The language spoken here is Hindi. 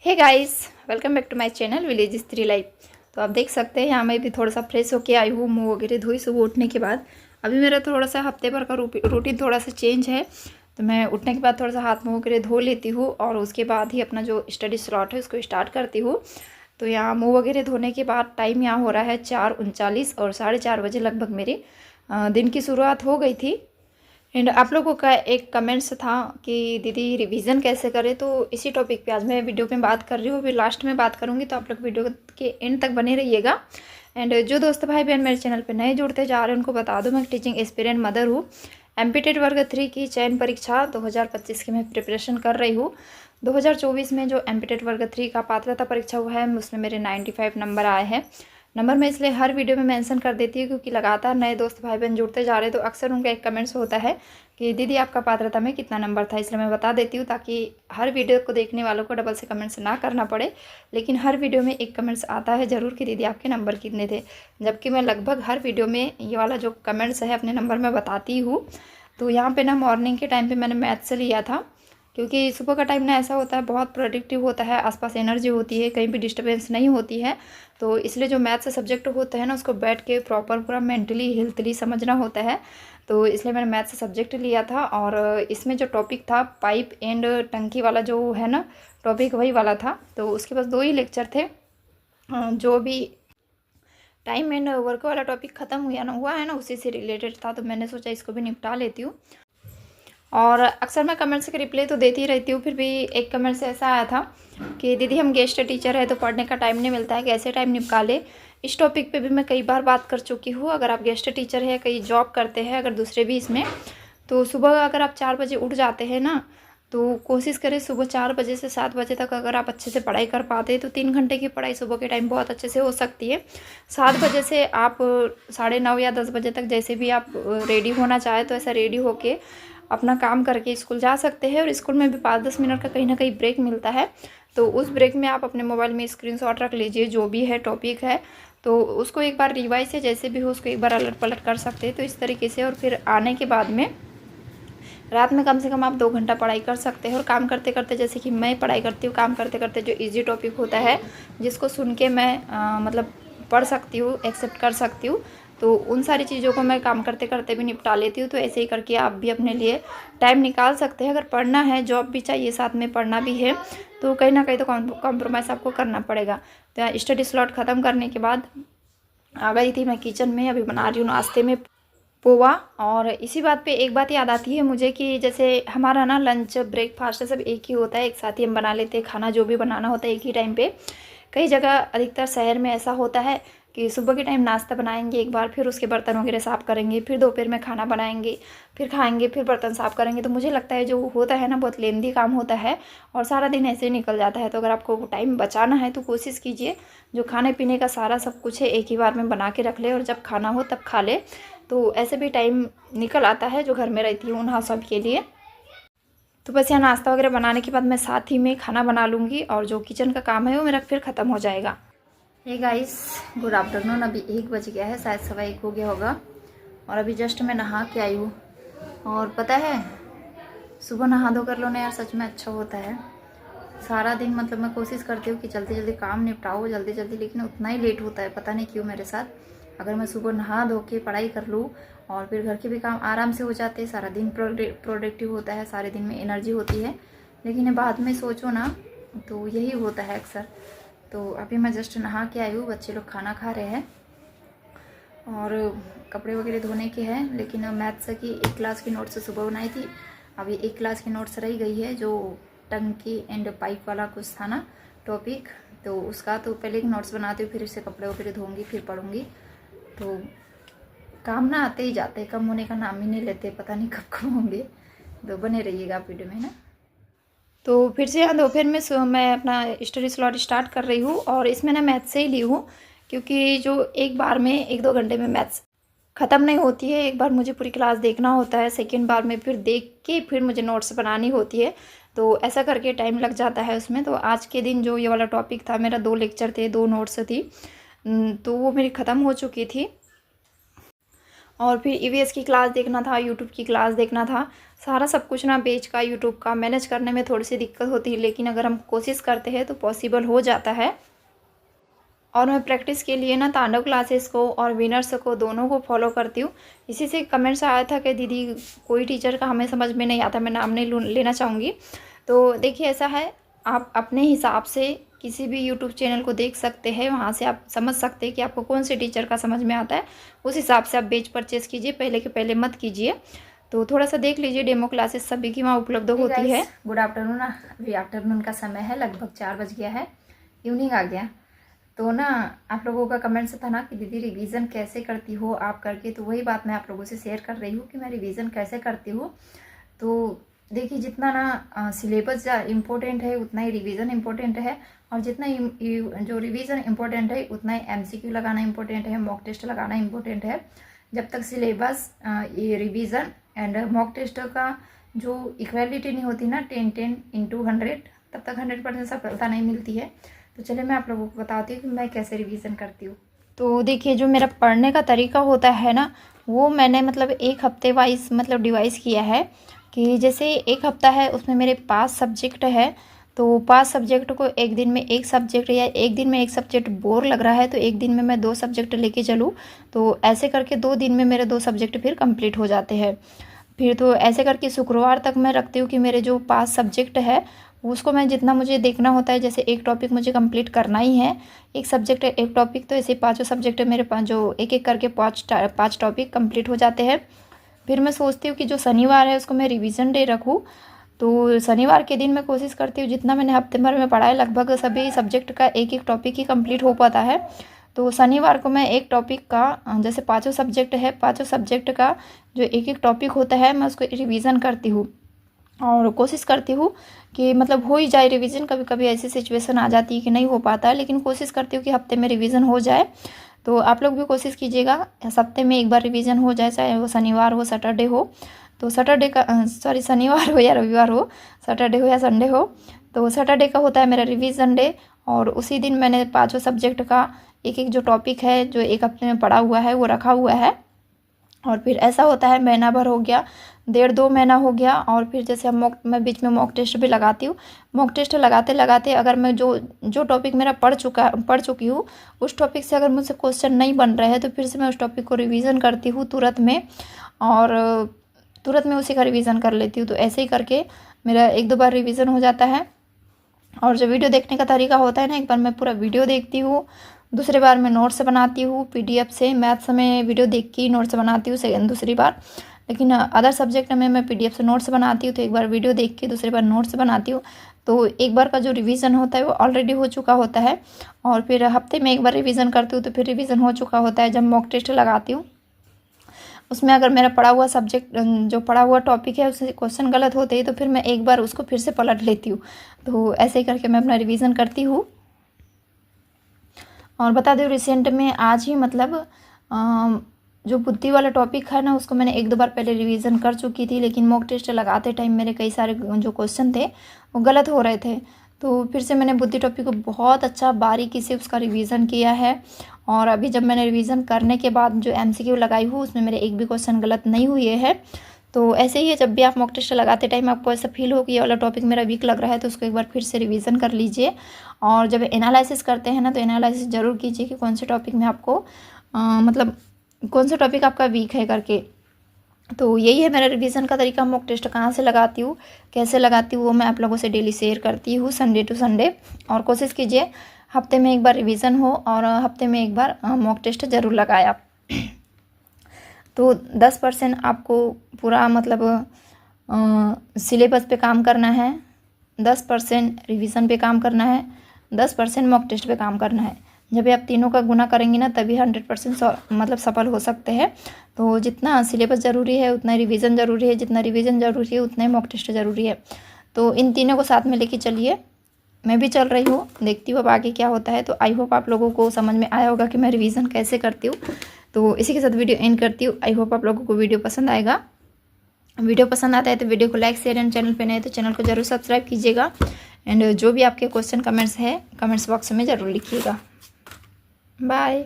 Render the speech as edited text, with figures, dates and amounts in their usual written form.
Hey guys, welcome back to my channel village स्त्री लाइफ। तो आप देख सकते हैं यहाँ मैं भी थोड़ा सा फ्रेश होके आई हूँ, मुँह वगैरह धोई सुबह उठने के बाद। अभी मेरा थोड़ा सा हफ्ते भर का रूटीन थोड़ा सा चेंज है। तो मैं उठने के बाद थोड़ा सा हाथ मुँह वगैरह धो लेती हूँ और उसके बाद ही अपना जो स्टडी स्लॉट है उसको स्टार्ट करती हूँ। तो यहाँ मुँह वगैरह धोने के बाद टाइम यहाँ हो रहा है 4:39 और 4:30 बजे लगभग मेरी दिन की शुरुआत हो गई थी। एंड आप लोगों का एक कमेंट्स था कि दीदी रिवीजन कैसे करें, तो इसी टॉपिक पे आज मैं वीडियो में बात कर रही हूँ। अभी लास्ट में बात करूँगी, तो आप लोग वीडियो के एंड तक बने रहिएगा। एंड जो दोस्त भाई बहन मेरे चैनल पे नए जुड़ते जा रहे हैं उनको बता दूँ, मैं टीचिंग एक्सपीरियंस मदर हूँ। एमपीटेट वर्ग 3 की चयन परीक्षा 2025 की मैं प्रिपरेशन कर रही हूँ। 2024 में जो एमपीटेट वर्ग 3 का पात्रता परीक्षा हुआ है उसमें मेरे 95 नंबर आए हैं। नंबर मैं इसलिए हर वीडियो में मेंशन कर देती हूँ क्योंकि लगातार नए दोस्त भाई बहन जुड़ते जा रहे हैं, तो अक्सर उनका एक कमेंट्स होता है कि दीदी आपका पात्रता में कितना नंबर था। इसलिए मैं बता देती हूँ ताकि हर वीडियो को देखने वालों को डबल से कमेंट्स ना करना पड़े। लेकिन हर वीडियो में एक कमेंट्स आता है ज़रूर कि दीदी आपके नंबर कितने थे, जबकि मैं लगभग हर वीडियो में ये वाला जो कमेंट्स है अपने नंबर में बताती हूँ। तो यहाँ पर ना मॉर्निंग के टाइम पर मैंने मैथ से लिया था, क्योंकि सुबह का टाइम ना ऐसा होता है, बहुत प्रोडक्टिव होता है, आसपास एनर्जी होती है, कहीं भी डिस्टर्बेंस नहीं होती है। तो इसलिए जो मैथ से सब्जेक्ट होता है ना उसको बैठ के प्रॉपर पूरा मेंटली हेल्थली समझना होता है। तो इसलिए मैंने मैथ से सब्जेक्ट लिया था और इसमें जो टॉपिक था पाइप एंड टंकी वाला जो है ना टॉपिक, वही वाला था। तो उसके पास 2 ही लेक्चर थे। जो भी टाइम एंड वर्क वाला टॉपिक ख़त्म हुआ है ना उसी से रिलेटेड था, तो मैंने सोचा इसको भी निपटा लेती हूँ। और अक्सर मैं कमेंट्स के रिप्लाई तो देती रहती हूँ, फिर भी एक कमेंट से ऐसा आया था कि दीदी हम गेस्ट टीचर है तो पढ़ने का टाइम नहीं मिलता है, कैसे टाइम निकाले। इस टॉपिक पे भी मैं कई बार बात कर चुकी हूँ। अगर आप गेस्ट टीचर है, कई जॉब करते हैं, अगर दूसरे भी इसमें, तो सुबह अगर आप 4 बजे उठ जाते हैं ना, तो कोशिश करें सुबह 4 बजे से 7 बजे तक अगर आप अच्छे से पढ़ाई कर पाते हैं तो 3 घंटे की पढ़ाई सुबह के टाइम बहुत अच्छे से हो सकती है। 7 बजे से आप 9:30 या 10 बजे तक जैसे भी आप रेडी होना चाहे तो ऐसा रेडी होके अपना काम करके स्कूल जा सकते हैं। और स्कूल में भी 5-10 मिनट का कहीं ना कहीं ब्रेक मिलता है, तो उस ब्रेक में आप अपने मोबाइल में स्क्रीनशॉट रख लीजिए, जो भी है टॉपिक है तो उसको एक बार रिवाइज से जैसे भी हो उसको एक बार अलट पलट कर सकते हैं। तो इस तरीके से, और फिर आने के बाद में रात में कम से कम आप 2 घंटा पढ़ाई कर सकते हैं। और काम करते करते, जैसे कि मैं पढ़ाई करती हूँ, काम करते करते जो इजी टॉपिक होता है जिसको सुन के मैं मतलब पढ़ सकती हूँ, एक्सेप्ट कर सकती हूँ, तो उन सारी चीज़ों को मैं काम करते करते भी निपटा लेती हूँ। तो ऐसे ही करके आप भी अपने लिए टाइम निकाल सकते हैं। अगर पढ़ना है, जॉब भी चाहिए, साथ में पढ़ना भी है, तो कहीं ना कहीं तो कॉम्प्रोमाइज़ आपको करना पड़ेगा। तो स्टडी स्लॉट ख़त्म करने के बाद आ गई थी मैं किचन में। अभी बना रही हूँ नाश्ते में पोहा। और इसी बात पे एक बात याद आती है मुझे कि जैसे हमारा ना लंच ब्रेकफास्ट सब एक ही होता है, एक साथ ही हम बना लेते हैं खाना, जो भी बनाना होता है एक ही टाइम पे। कई जगह अधिकतर शहर में ऐसा होता है कि सुबह के टाइम नाश्ता बनाएंगे एक बार, फिर उसके बर्तन वगैरह साफ़ करेंगे, फिर दोपहर में खाना बनाएंगे, फिर खाएंगे, फिर बर्तन साफ़ करेंगे। तो मुझे लगता है जो होता है ना बहुत लेंदी काम होता है और सारा दिन ऐसे ही निकल जाता है। तो अगर आपको टाइम बचाना है तो कोशिश कीजिए जो खाने पीने का सारा सब कुछ है एक ही बार में बना के रख ले और जब खाना हो तब खा ले। तो ऐसे भी टाइम निकल आता है जो घर में रहती हूँ उन सब के लिए। तो बस यहाँ नाश्ता वगैरह बनाने के बाद मैं साथ ही में खाना बना लूँगी और जो किचन का काम है वो मेरा फिर ख़त्म हो जाएगा। Hey guys, good afternoon. अभी 1 बज गया है, शायद 1:15 हो गया होगा। और अभी जस्ट मैं नहा के आई हूँ। और पता है सुबह नहा धो कर लो ना यार, सच में अच्छा होता है। सारा दिन मतलब मैं कोशिश करती हूँ कि जल्दी जल्दी काम निपटाओ जल्दी जल्दी, लेकिन उतना ही लेट होता है, पता नहीं क्यों मेरे साथ। अगर मैं सुबह नहा धो के पढ़ाई कर लूँ और फिर घर के भी काम आराम से हो जाते हैं, सारा दिन प्रोडक्टिव होता है, सारे दिन में एनर्जी होती है। लेकिन बाद में सोचो ना तो यही होता है अक्सर। तो अभी मैं जस्ट नहा के आई हूँ, बच्चे लोग खाना खा रहे हैं और कपड़े वगैरह धोने के हैं। लेकिन मैथ्स की 1 क्लास की नोट्स सुबह बनाई थी, अभी 1 क्लास की नोट्स रह गई है, जो टंकी एंड पाइप वाला कुछ था ना टॉपिक, तो उसका तो पहले एक नोट्स बनाती हूँ, फिर इससे कपड़े वगैरह धोऊंगी, फिर पढ़ूंगी। तो काम ना आते ही जाते, कम होने का नाम ही नहीं लेते, पता नहीं कब कम होंगे। तो बने रहिएगा आप वीडियो में ना। तो फिर से यहाँ दोपहर में मैं अपना स्टडी स्लॉट स्टार्ट कर रही हूँ और इसमें ना मैथ्स से ही ली हूँ, क्योंकि जो एक बार में 1-2 घंटे में मैथ्स ख़त्म नहीं होती है। एक बार मुझे पूरी क्लास देखना होता है, सेकेंड बार में फिर देख के फिर मुझे नोट्स बनानी होती है, तो ऐसा करके टाइम लग जाता है उसमें। तो आज के दिन जो ये वाला टॉपिक था, मेरा 2 लेक्चर थे, 2 नोट्स थी, तो वो मेरी ख़त्म हो चुकी थी। और फिर ईवीएस की क्लास देखना था, यूट्यूब की क्लास देखना था, सारा सब कुछ ना पेज का, यूट्यूब का मैनेज करने में थोड़ी सी दिक्कत होती है, लेकिन अगर हम कोशिश करते हैं तो पॉसिबल हो जाता है। और मैं प्रैक्टिस के लिए ना तांडव क्लासेस को और विनर्स को दोनों को फॉलो करती हूँ। इसी से कमेंट्स आया था कि दीदी कोई टीचर का हमें समझ में नहीं आता, मैं नाम नहीं लेना चाहूँगी। तो देखिए ऐसा है, आप अपने हिसाब से किसी भी यूट्यूब चैनल को देख सकते हैं, वहाँ से आप समझ सकते हैं कि आपको कौन से टीचर का समझ में आता है। उस हिसाब से आप बैच परचेज़ कीजिए, पहले के पहले मत कीजिए। तो थोड़ा सा देख लीजिए, डेमो क्लासेस सभी की वहाँ उपलब्ध होती है। Good afternoon. अभी आफ्टरनून का समय है, लगभग 4 बज गया है, इवनिंग आ गया। तो ना आप लोगों का कमेंट्स था ना कि दीदी रिवीजन कैसे करती हो आप करके, तो वही बात मैं आप लोगों से शेयर कर रही हूँ कि मैं रिवीजन कैसे करती हूँ। तो देखिए जितना ना सिलेबस इम्पोर्टेंट है उतना ही रिवीजन इम्पोर्टेंट है, और जितना जो रिवीजन इम्पोर्टेंट है उतना ही एमसीक्यू लगाना इम्पोर्टेंट है, मॉक टेस्ट लगाना इम्पोर्टेंट है। जब तक सिलेबस, ये रिवीजन एंड मॉक टेस्ट का जो इक्वालिटी नहीं होती ना 10 into 100, तब तक 100% सफलता नहीं मिलती है। तो चलिए मैं आप लोगों को बताती हूँ कि मैं कैसे रिवीजन करती हूँ। तो देखिए जो मेरा पढ़ने का तरीका होता है ना, वो मैंने मतलब एक हफ्ते वाइज मतलब डिवाइस किया है कि जैसे एक हफ्ता है उसमें मेरे 5 सब्जेक्ट है, तो 5 सब्जेक्ट को एक दिन में एक सब्जेक्ट, या एक दिन में एक सब्जेक्ट बोर लग रहा है तो एक दिन में मैं 2 सब्जेक्ट लेके चलूँ, तो ऐसे करके 2 दिन में मेरे 2 सब्जेक्ट फिर कंप्लीट हो जाते हैं। फिर तो ऐसे करके शुक्रवार तक मैं रखती हूँ कि मेरे जो 5 सब्जेक्ट है उसको मैं जितना मुझे देखना होता है, जैसे एक टॉपिक मुझे कंप्लीट करना ही है, एक सब्जेक्ट एक टॉपिक, तो ऐसे 5 सब्जेक्ट मेरे 5 जो एक एक करके 5 टॉपिक कंप्लीट हो जाते हैं। फिर मैं सोचती हूँ कि जो शनिवार है उसको मैं रिवीजन डे रखूँ। तो शनिवार के दिन मैं कोशिश करती हूँ जितना मैंने हफ्ते भर में पढ़ा है लगभग सभी सब्जेक्ट का एक एक टॉपिक ही कंप्लीट हो पाता है। तो शनिवार को मैं एक टॉपिक का, जैसे 5 सब्जेक्ट है, 5 सब्जेक्ट का जो एक एक टॉपिक होता है मैं उसको रिवीजन करती हूँ और कोशिश करती हूँ कि मतलब हो ही जाए रिवीजन। कभी कभी ऐसी सिचुएशन आ जाती है कि नहीं हो पाता है, लेकिन कोशिश करती हूँ कि हफ्ते में रिवीजन हो जाए। तो आप लोग भी कोशिश कीजिएगा हफ्ते में एक बार रिवीजन हो जाए, चाहे वो शनिवार हो सैटरडे हो। तो सैटरडे का शनिवार हो या रविवार हो, सैटरडे हो या संडे हो, तो सैटरडे का होता है मेरा रिवीजन डे। और उसी दिन मैंने 5 सब्जेक्ट का एक एक जो टॉपिक है जो एक हफ्ते में पढ़ा हुआ है वो रखा हुआ है। और फिर ऐसा होता है महीना भर हो गया, 1.5-2 महीना हो गया। और फिर जैसे मैं बीच में मॉक टेस्ट भी लगाती हूँ। मॉक टेस्ट लगाते लगाते अगर मैं जो टॉपिक मेरा पढ़ चुकी हूँ उस टॉपिक से अगर मुझसे क्वेश्चन नहीं बन रहे हैं तो फिर से मैं उस टॉपिक को रिवीजन करती हूँ तुरंत में, और तुरंत में उसी का रिवीजन कर लेती हूँ। तो ऐसे ही करके मेरा 1-2 बार रिवीजन हो जाता है। और जो वीडियो देखने का तरीका होता है ना, एक बार मैं पूरा वीडियो देखती हूँ, दूसरी बार मैं नोट्स बनाती हूँ पीडीएफ से। मैथ्स में वीडियो देख के नोट्स बनाती हूँ सेकेंड दूसरी बार, लेकिन अदर सब्जेक्ट में मैं पीडीएफ से नोट्स बनाती हूँ। तो एक बार वीडियो देख के दूसरी बार नोट्स बनाती हूँ। तो एक बार का जो रिवीजन होता है वो ऑलरेडी हो चुका होता है, और फिर हफ्ते में एक बार रिवीजन करती हूँ तो फिर रिवीजन हो चुका होता है। जब मॉक टेस्ट लगाती हूँ उसमें अगर मेरा पढ़ा हुआ सब्जेक्ट जो पढ़ा हुआ टॉपिक है उससे क्वेश्चन गलत होते हैं तो फिर मैं एक बार उसको फिर से पलट लेती हूँ। तो ऐसे ही करके मैं अपना रिवीजन करती हूँ। और बता दूँ रिसेंट में आज ही मतलब जो बुद्धि वाला टॉपिक है ना उसको मैंने 1-2 बार पहले रिवीजन कर चुकी थी, लेकिन मॉक टेस्ट लगाते टाइम मेरे कई सारे जो क्वेश्चन थे वो गलत हो रहे थे। तो फिर से मैंने बुद्धि टॉपिक को बहुत अच्छा बारीकी से उसका रिवीजन किया है। और अभी जब मैंने रिवीजन करने के बाद जो एमसीक्यू लगाई हूँ उसमें मेरे एक भी क्वेश्चन गलत नहीं हुए हैं। तो ऐसे ही है, जब भी आप मॉक टेस्ट लगाते टाइम आपको ऐसा फील हो कि ये वाला टॉपिक मेरा वीक लग रहा है तो उसको एक बार फिर से रिवीजन कर लीजिए। और जब एनालिसिस करते हैं ना तो एनालिसिस ज़रूर कीजिए कि कौन से टॉपिक में आपको मतलब कौन सा टॉपिक आपका वीक है करके। तो यही है मेरा रिवीजन का तरीका। मॉक टेस्ट कहाँ से लगाती हूँ, कैसे लगाती हूँ, वो मैं आप लोगों से डेली शेयर करती हूँ संडे टू संडे। और कोशिश कीजिए हफ्ते में एक बार रिवीजन हो और हफ्ते में एक बार मॉक टेस्ट ज़रूर लगाए आप। तो 10% आपको पूरा मतलब सिलेबस पे काम करना है, 10% रिवीजन पे काम करना है, 10% मॉक टेस्ट पे काम करना है। जब आप तीनों का गुना करेंगे ना तभी 100% मतलब सफल हो सकते हैं। तो जितना सिलेबस ज़रूरी है उतना रिवीजन ज़रूरी है, जितना रिवीजन ज़रूरी है उतना ही मॉक टेस्ट ज़रूरी है। तो इन तीनों को साथ में लेके चलिए, मैं भी चल रही हूँ, देखती हूँ अब आगे क्या होता है। तो आई होप आप लोगों को समझ में आया होगा कि मैं रिवीजन कैसे करती हूँ। तो इसी के साथ वीडियो एंड करती हूँ। आई होप आप लोगों को वीडियो पसंद आएगा। वीडियो पसंद आता है तो वीडियो को लाइक शेयर एंड चैनल पे नए तो चैनल को जरूर सब्सक्राइब कीजिएगा। एंड जो भी आपके क्वेश्चन कमेंट्स है कमेंट्स बॉक्स में ज़रूर लिखिएगा। बाय।